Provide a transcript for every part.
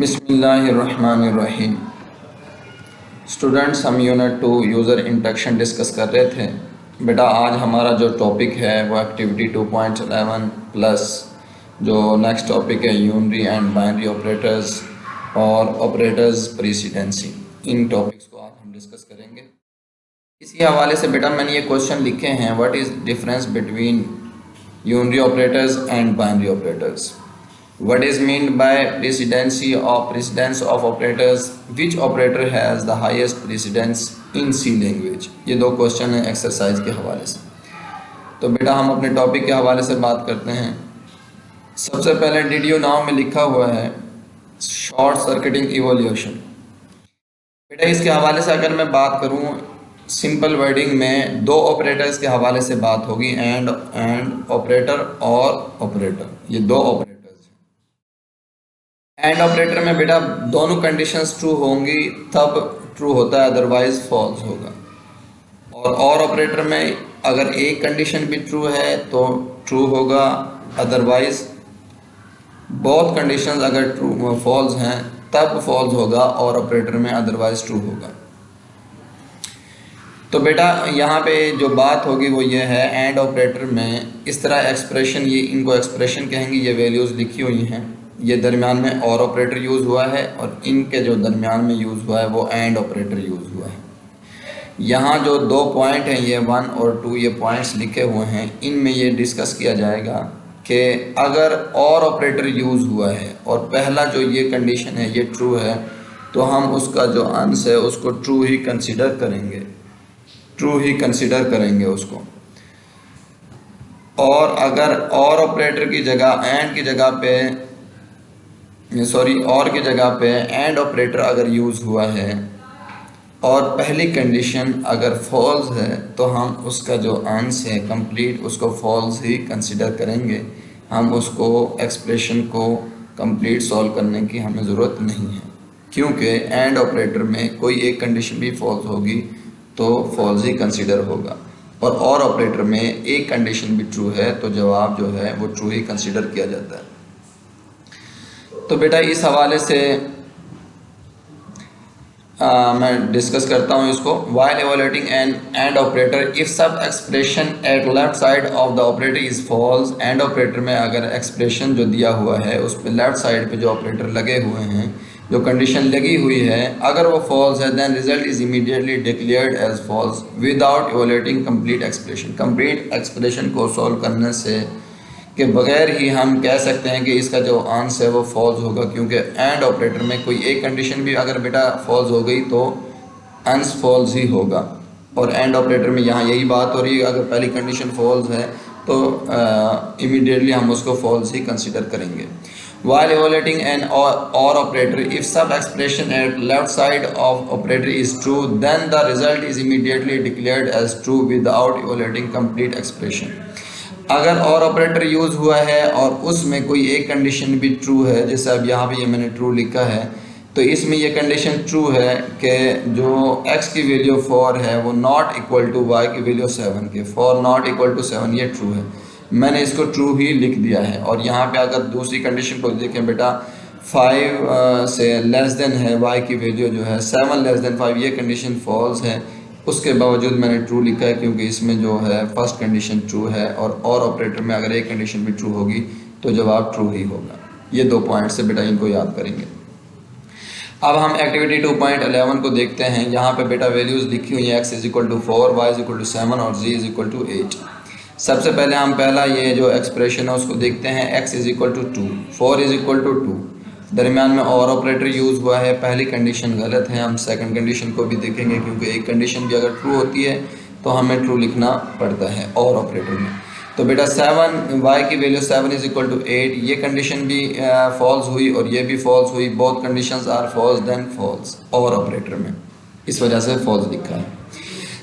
बिस्मिल्लाहिर्रहमानिर्रहीम। स्टूडेंट्स, हम unit 2 user interaction discuss कर रहे थे। बेटा आज हमारा जो टॉपिक है वो एक्टिविटी 2.11 प्लस जो नेक्स्ट टॉपिक है यूनरी एंड बाइनरी ऑपरेटर्स और ऑपरेटर्स प्रेसिडेंसी। इन टॉपिक्स को आज हम डिस्कस करेंगे। इसी हवाले से बेटा मैंने ये क्वेश्चन लिखे हैं, what is difference between unary operators and binary operators. What is meant by precedence of operators? Which operator has the highest precedence in C language? ये दो क्वेश्चन हैं एक्सरसाइज के हवाले से। तो बेटा हम अपने टॉपिक के हवाले से बात करते हैं। सबसे पहले डिड यू नाउ में लिखा हुआ है शॉर्ट सर्किटिंग इवोल्यूशन। बेटा इसके हवाले से अगर मैं बात करूँ सिंपल वर्डिंग में दो ऑपरेटर्स के हवाले से बात होगी, एंड ऑपरेटर और ऑपरेटर, ये दो ऑपरेटर। एंड ऑपरेटर में बेटा दोनों कंडीशंस ट्रू होंगी तब ट्रू होता है, अदरवाइज फॉल्स होगा। और ऑपरेटर में अगर एक कंडीशन भी ट्रू है तो ट्रू होगा, अदरवाइज बोथ कंडीशंस अगर ट्रू फॉल्स हैं तब फॉल्स होगा, और ऑपरेटर में अदरवाइज ट्रू होगा। तो बेटा यहाँ पे जो बात होगी वो ये है, एंड ऑपरेटर में इस तरह एक्सप्रेशन, ये इनको एक्सप्रेशन कहेंगे, ये वैल्यूज़ लिखी हुई हैं, ये दरमियान में और ऑपरेटर यूज़ हुआ है और इनके जो दरमियान में यूज़ हुआ है वो एंड ऑपरेटर यूज़ हुआ है। यहाँ जो दो पॉइंट हैं, ये 1 और 2, ये पॉइंट्स लिखे हुए हैं, इनमें ये डिस्कस किया जाएगा कि अगर और ऑपरेटर यूज़ हुआ है और पहला जो ये कंडीशन है ये ट्रू है तो हम उसका जो आंसर है उसको ट्रू ही कंसिडर करेंगे, ट्रू ही कंसिडर करेंगे उसको। और अगर और ऑपरेटर की जगह एंड की जगह पे और की जगह पे एंड ऑपरेटर अगर यूज़ हुआ है और पहली कंडीशन अगर फॉल्स है तो हम उसका जो आंसर है कंप्लीट उसको फॉल्स ही कंसिडर करेंगे। हम उसको एक्सप्रेशन को कंप्लीट सॉल्व करने की हमें ज़रूरत नहीं है, क्योंकि एंड ऑपरेटर में कोई एक कंडीशन भी फॉल्स होगी तो फॉल्स ही कंसिडर होगा, और ऑपरेटर में एक कंडीशन भी ट्रू है तो जवाब जो है वो ट्रू ही कंसिडर किया जाता है। तो बेटा इस हवाले से मैं डिस्कस करता हूँ इसको। While evaluating and operator, if sub expression at left side of the operator is false. And operator में अगर एक्सप्रेशन जो दिया हुआ है उस पर लेफ्ट साइड पे जो ऑपरेटर लगे हुए हैं, जो कंडीशन लगी हुई है, अगर वो फॉल्स है then result is immediately declared as false without evaluating complete expression. Complete expression को सॉल्व करने से के बगैर ही हम कह सकते हैं कि इसका जो आंसर है वो फॉल्स होगा, क्योंकि एंड ऑपरेटर में कोई एक कंडीशन भी अगर बेटा फॉल्स हो गई तो आंसर फॉल्स ही होगा। और एंड ऑपरेटर में यहाँ यही बात हो रही है, अगर पहली कंडीशन फॉल्स है तो इमीडिएटली हम उसको फॉल्स ही कंसिडर करेंगे। While evaluating an or operator, if sub expression at left side of operator is true, then the result is immediately declared as true without evaluating complete expression. अगर और operator use हुआ है और उसमें कोई एक condition भी ट्रू है, जैसे अब यहाँ पे ये मैंने ट्रू लिखा है, तो इसमें ये कंडीशन ट्रू है कि जो x की वैल्यू 4 है वो नॉट इक्वल टू y की वैल्यू 7 के, 4 नॉट इक्वल टू 7, ये ट्रू है, मैंने इसको ट्रू ही लिख दिया है। और यहाँ पे अगर दूसरी कंडीशन को देखें बेटा, 5 से लेस देन है y की वैल्यू जो है 7 लेस देन 5, ये कंडीशन फॉल्स है, उसके बावजूद मैंने ट्रू लिखा है क्योंकि इसमें जो है फर्स्ट कंडीशन ट्रू है, और ऑपरेटर में अगर एक कंडीशन भी ट्रू होगी तो जवाब ट्रू ही होगा। ये दो पॉइंट से बेटा इनको याद करेंगे। अब हम एक्टिविटी 2.11 को देखते हैं। यहाँ पे बेटा वैल्यूज़ लिखी हुई है, x is equal to 4, y is equal to 7 और z इज इक्वल टू 8। सबसे पहले हम पहला ये जो एक्सप्रेशन है उसको देखते हैं, x is equal to 2, 4 is equal to 2, दरमियान में और ऑपरेटर यूज़ हुआ है, पहली कंडीशन गलत है, हम सेकंड कंडीशन को भी देखेंगे क्योंकि एक कंडीशन भी अगर ट्रू होती है तो हमें ट्रू लिखना पड़ता है और ऑपरेटर में। तो बेटा 7, y की वैल्यू 7 इज इक्वल टू 8, ये कंडीशन भी फॉल्स हुई और ये भी फॉल्स हुई, both conditions are false then false और ऑपरेटर में, इस वजह से फॉल्स लिखा है।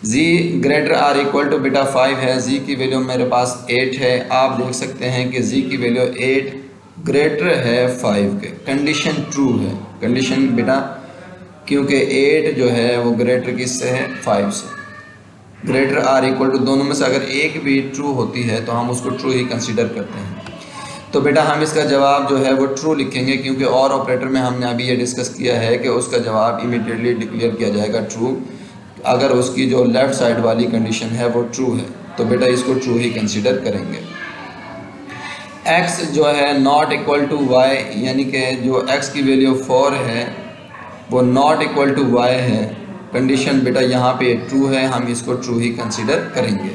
z greater or equal to बेटा 5 है, z की वैल्यू मेरे पास 8 है, आप देख सकते हैं कि z की वैल्यू 8 ग्रेटर है 5 के, कंडीशन ट्रू है, कंडीशन बेटा क्योंकि 8 जो है वो ग्रेटर किससे है, 5 से। ग्रेटर आर इक्वल टू, दोनों में से अगर एक भी ट्रू होती है तो हम उसको ट्रू ही कंसीडर करते हैं। तो बेटा हम इसका जवाब जो है वो ट्रू लिखेंगे, क्योंकि और ऑपरेटर में हमने अभी ये डिस्कस किया है कि उसका जवाब इमीडिएटली डिक्लेयर किया जाएगा ट्रू, अगर उसकी जो लेफ़्ट साइड वाली कंडीशन है वो ट्रू है, तो बेटा इसको ट्रू ही कंसिडर करेंगे। x जो है नॉट इक्वल टू y, यानी कि जो x की वैल्यू 4 है वो नॉट इक्वल टू y है, कंडीशन बेटा यहाँ पे ट्रू है, हम इसको ट्रू ही कंसिडर करेंगे।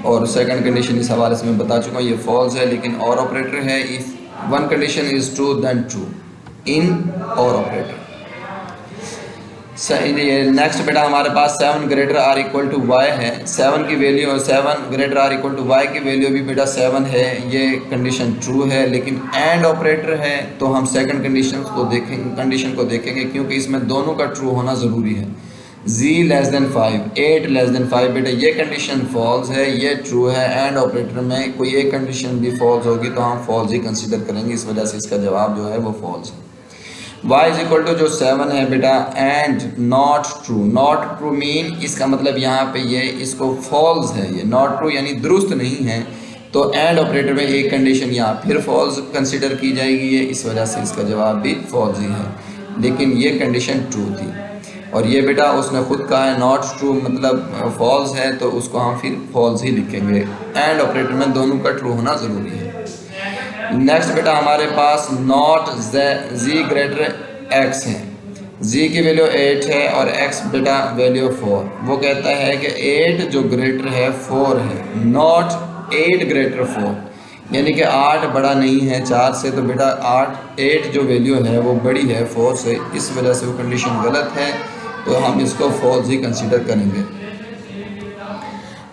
और सेकंड कंडीशन इस हवाले से मैं बता चुका हूँ, ये फॉल्स है, लेकिन और ऑपरेटर है, if one condition is true then true in और ऑपरेटर। नेक्स्ट बेटा हमारे पास 7 greater or equal to Y है, 7 की value 7 greater or equal to Y की वैल्यू भी बेटा 7 है, ये कंडीशन ट्रू है, लेकिन एंड ऑपरेटर है तो हम सेकंड कंडीशन को देखेंगे क्योंकि इसमें दोनों का ट्रू होना ज़रूरी है। z less than 5, 8 less than 5 बेटा ये कंडीशन फॉल्स है, ये ट्रू है, एंड ऑपरेटर में कोई एक कंडीशन भी फॉल्स होगी तो हम फॉल्स ही कंसिडर करेंगे, इस वजह से इसका जवाब जो है वो फॉल्स है। y इज इक्वल टू जो 7 है बेटा and not true, not true mean इसका मतलब यहाँ पे ये इसको फॉल्स है, ये नॉट ट्रू यानी दुरुस्त नहीं है, तो एंड ऑपरेटर में एक कंडीशन यहाँ फिर फॉल्स कंसिडर की जाएगी, ये इस वजह से इसका जवाब भी फॉल्स ही है, लेकिन ये कंडीशन ट्रू थी। और ये बेटा उसने खुद कहा है नॉट ट्रू मतलब फॉल्स है, तो उसको हम फिर फॉल्स ही लिखेंगे, एंड ऑपरेटर में दोनों का ट्रू होना ज़रूरी है। नेक्स्ट बेटा हमारे पास नॉट z ग्रेटर x है, z की वैल्यू 8 है और x बेटा वैल्यू 4, वो कहता है कि 8 जो ग्रेटर है 4 है, नॉट 8 ग्रेटर 4, यानी कि 8 बड़ा नहीं है 4 से, तो बेटा 8 जो वैल्यू है वो बड़ी है 4 से, इस वजह से वो कंडीशन गलत है, तो हम इसको फॉल्स ही कंसीडर करेंगे।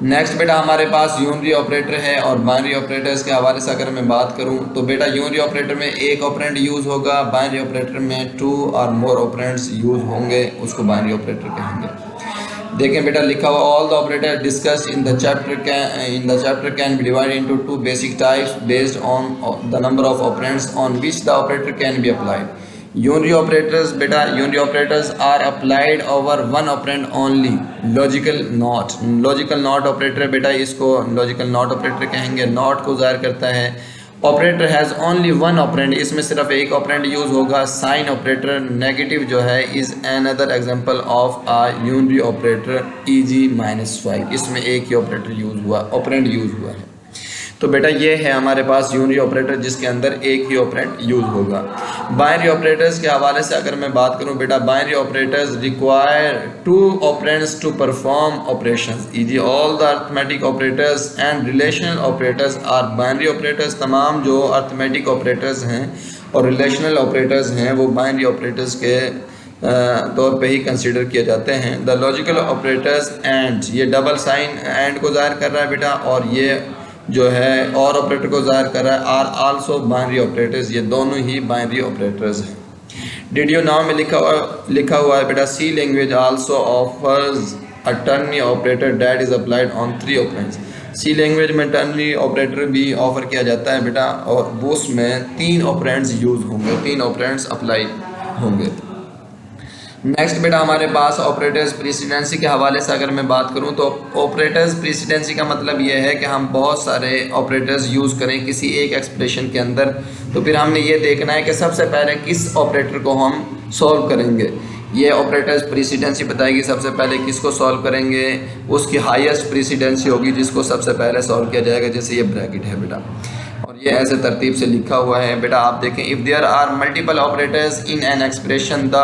नेक्स्ट बेटा हमारे पास यूनरी ऑपरेटर है और बाइनरी ऑपरेटर्स के हवाले से अगर मैं बात करूं तो बेटा यूनरी ऑपरेटर में एक ऑपरेंड यूज़ होगा, बाइनरी ऑपरेटर में 2 और मोर ऑपरेंड्स यूज़ होंगे, उसको बाइनरी ऑपरेटर कहेंगे। देखें बेटा लिखा हुआ all the operator discussed in the chapter can be divided into 2 basic types based on the number of operands on which the operator can be applied. Unary operators बेटा unary operators are applied over one operand only, logical not operator बेटा इसको logical not operator कहेंगे, not को ज़ाहिर करता है। Operator has only one operand, इसमें सिर्फ एक ऑपरेंड यूज़ होगा। साइन ऑपरेटर नेगेटिव जो है is another example of a unary operator e.g. -5, इसमें एक ही ऑपरेटर यूज़ हुआ, ऑपरेंड यूज़ हुआ है। तो बेटा ये है हमारे पास यूनरी ऑपरेटर जिसके अंदर एक ही ऑपरेंड यूज़ होगा। बाइनरी ऑपरेटर्स के हवाले से अगर मैं बात करूं बेटा binary operators require 2 operands to perform operations, EG. All the arithmetic operators and relational operators are binary operators. तमाम जो अर्थमेटिक ऑपरेटर्स हैं और रिलेशनल ऑपरेटर्स हैं वो बाइनरी ऑपरेटर्स के तौर पे ही कंसीडर किए जाते हैं। द लॉजिकल ऑपरेटर्स एंड, ये डबल साइन एंड को ज़ाहिर कर रहा है बेटा, और ये जो है और ऑपरेटर को ज़ाहिर कर रहा है, आर आल्सो बाइनरी ऑपरेटर्स, ये दोनों ही बाइनरी ऑपरेटर्स हैं। डिड यू नाउ में लिखा हुआ है बेटा C language also offers a ternary operator that is applied on 3 operands. C language में टर्नरी ऑपरेटर भी ऑफर किया जाता है बेटा, और वो उसमें 3 ऑपरेंड्स यूज़ होंगे, 3 ऑपरेंड्स अप्लाई होंगे। नेक्स्ट बेटा हमारे पास ऑपरेटर्स प्रेसिडेंसी के हवाले से अगर मैं बात करूं तो ऑपरेटर्स प्रेसिडेंसी का मतलब यह है कि हम बहुत सारे ऑपरेटर्स यूज़ करें किसी एक एक्सप्रेशन के अंदर, तो फिर हमने ये देखना है कि सबसे पहले किस ऑपरेटर को हम सॉल्व करेंगे। ये ऑपरेटर्स प्रेसिडेंसी बताएगी सबसे पहले किसको सॉल्व करेंगे, उसकी हाईएस्ट प्रेसिडेंसी होगी जिसको सबसे पहले सॉल्व किया जाएगा, जैसे ये ब्रैकेट है बेटा, और ये ऐसे तरतीब से लिखा हुआ है बेटा। आप देखें if there are multiple operators in an expression the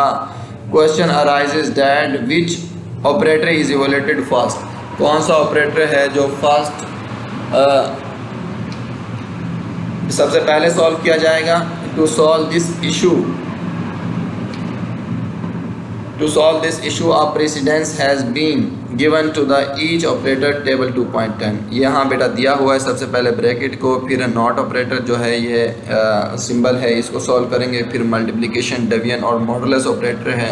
question arises that which operator is evaluated first, कौन सा ऑपरेटर है जो फर्स्ट सबसे पहले सॉल्व किया जाएगा। To solve this issue of precedence has been given to the each operator table 2.10। यहाँ बेटा दिया हुआ है सबसे पहले ब्रैकेट को, फिर नॉट ऑपरेटर जो है ये सिंबल है इसको सॉल्व करेंगे, फिर मल्टीप्लिकेशन डिवीजन और मॉडुलस ऑपरेटर है,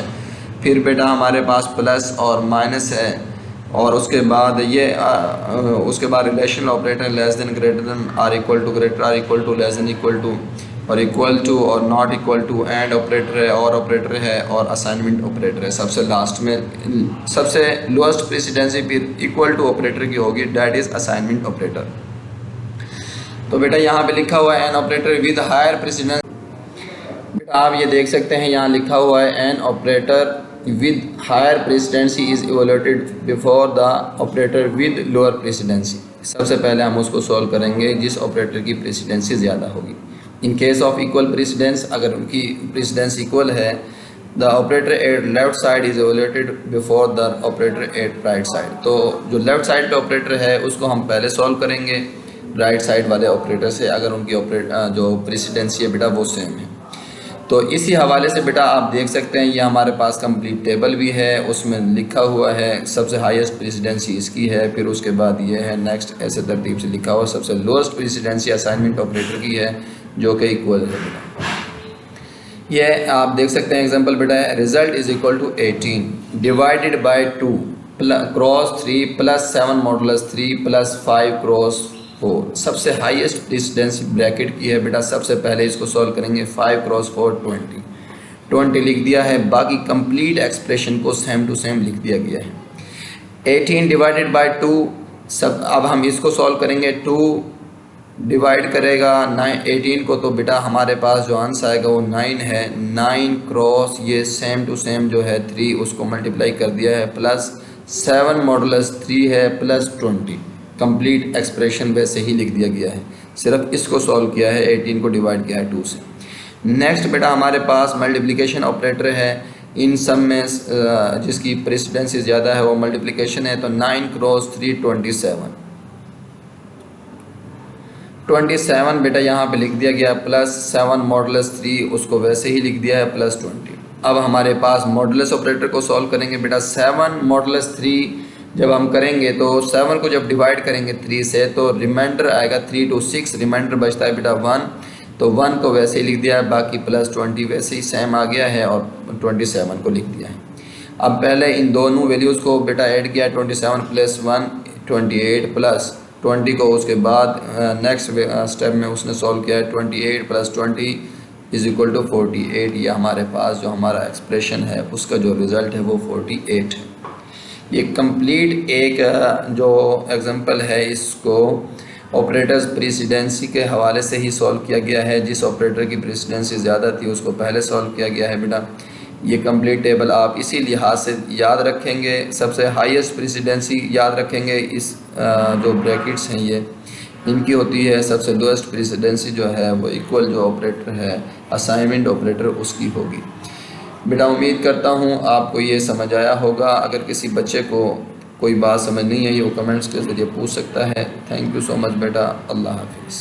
फिर बेटा हमारे पास प्लस और माइनस है, और उसके बाद ये उसके बाद relational operator less than greater than or equal to greater or equal to less than equal to और इक्वल टू और not equal to, and operator है और ऑपरेटर है और असाइनमेंट ऑपरेटर है। सबसे लास्ट में सबसे लोएस्ट प्रेसिडेंसी फिर इक्वल टू ऑपरेटर की होगी, डैट इज़ असाइनमेंट ऑपरेटर। तो बेटा यहाँ पे लिखा हुआ है an operator with higher precedence. बेटा आप ये देख सकते हैं यहाँ लिखा हुआ है an operator with higher precedency is evaluated before the operator with lower precedency. सबसे पहले हम उसको सॉल्व करेंगे जिस ऑपरेटर की प्रेसिडेंसी ज़्यादा होगी। In case of equal precedence, अगर उनकी प्रेसिडेंस इक्वल है, the operator at left side is evaluated before the operator at right side. तो जो लेफ्ट साइड पे ऑपरेटर है उसको हम पहले सॉल्व करेंगे राइट साइड वाले ऑपरेटर से, अगर उनकी जो प्रेसिडेंसी है बेटा वो सेम है। तो इसी हवाले से बेटा आप देख सकते हैं ये हमारे पास कंप्लीट टेबल भी है, उसमें लिखा हुआ है सबसे हाईएस्ट प्रेसिडेंसी इसकी है, फिर उसके बाद ये है नेक्स्ट, ऐसे तरतीब से लिखा हुआ सबसे लोएस्ट प्रेसिडेंसी असाइनमेंट ऑपरेटर की है जो कि इक्वल है बेटा। ये आप देख सकते हैं एग्जांपल बेटा है, result is equal to 18 divided by 2 cross 3 plus 7 modulus 3 plus 5 cross 4। सबसे हाईएस्ट प्रेसिडेंसी ब्रैकेट की है बेटा। सबसे पहले इसको सॉल्व करेंगे 5 क्रॉस 4 20 लिख दिया है, बाकी कंप्लीट एक्सप्रेशन को सेम टू सेम लिख दिया गया है। 18 डिवाइडेड बाय 2, सब अब हम इसको सॉल्व करेंगे। 2 डिवाइड करेगा 18 को, तो बेटा हमारे पास जो आंसर आएगा वो 9 है। 9 क्रॉस ये सेम टू सेम जो है 3 उसको मल्टीप्लाई कर दिया है, प्लस 7 मॉडुलस 3 है प्लस 20। कंप्लीट एक्सप्रेशन वैसे ही लिख दिया गया है, सिर्फ इसको सॉल्व किया है, 18 को डिवाइड किया है 2 से। नेक्स्ट बेटा हमारे पास मल्टीप्लिकेशन ऑपरेटर है। इन सब में जिसकी प्रेसिडेंसी ज़्यादा है वो मल्टीप्लिकेशन है, तो 9 क्रॉस 3 27 बेटा यहाँ पे लिख दिया गया, प्लस 7 मॉडुलस 3 उसको वैसे ही लिख दिया है प्लस 20। अब हमारे पास मॉडुलस ऑपरेटर को सॉल्व करेंगे बेटा। 7 मॉडुलस 3 जब हम करेंगे तो 7 को जब डिवाइड करेंगे 3 से तो रिमाइंडर आएगा 3 to 6, रिमाइंडर बचता है बेटा 1, तो 1 को वैसे ही लिख दिया है, बाकी प्लस 20 वैसे ही सेम आ गया है और 27 को लिख दिया है। अब पहले इन दोनों वैल्यूज़ को बेटा ऐड किया, 27 प्लस 1 28 प्लस 20 को उसके बाद नेक्स्ट स्टेप में उसने सॉल्व किया है। 28 प्लस 20 इज इक्वल टू 48। ये हमारे पास जो हमारा एक्सप्रेशन है उसका जो रिज़ल्ट है वो 48 है। ये कंप्लीट एक जो एग्जांपल है इसको ऑपरेटर्स प्रेसिडेंसी के हवाले से ही सॉल्व किया गया है। जिस ऑपरेटर की प्रेसिडेंसी ज़्यादा थी उसको पहले सॉल्व किया गया है बेटा। ये कंप्लीट टेबल आप इसी लिहाज से याद रखेंगे, सबसे हाईएस्ट प्रेसिडेंसी याद रखेंगे। इस जो ब्रैकेट्स हैं ये इनकी होती है, सबसे लोएस्ट प्रेसिडेंसी जो है वो इक्वल जो ऑपरेटर है असाइनमेंट ऑपरेटर उसकी होगी। बेटा उम्मीद करता हूँ आपको ये समझ आया होगा। अगर किसी बच्चे को कोई बात समझ नहीं आई वो कमेंट्स के ज़रिए पूछ सकता है। थैंक यू सो मच बेटा। अल्लाह हाफिज़।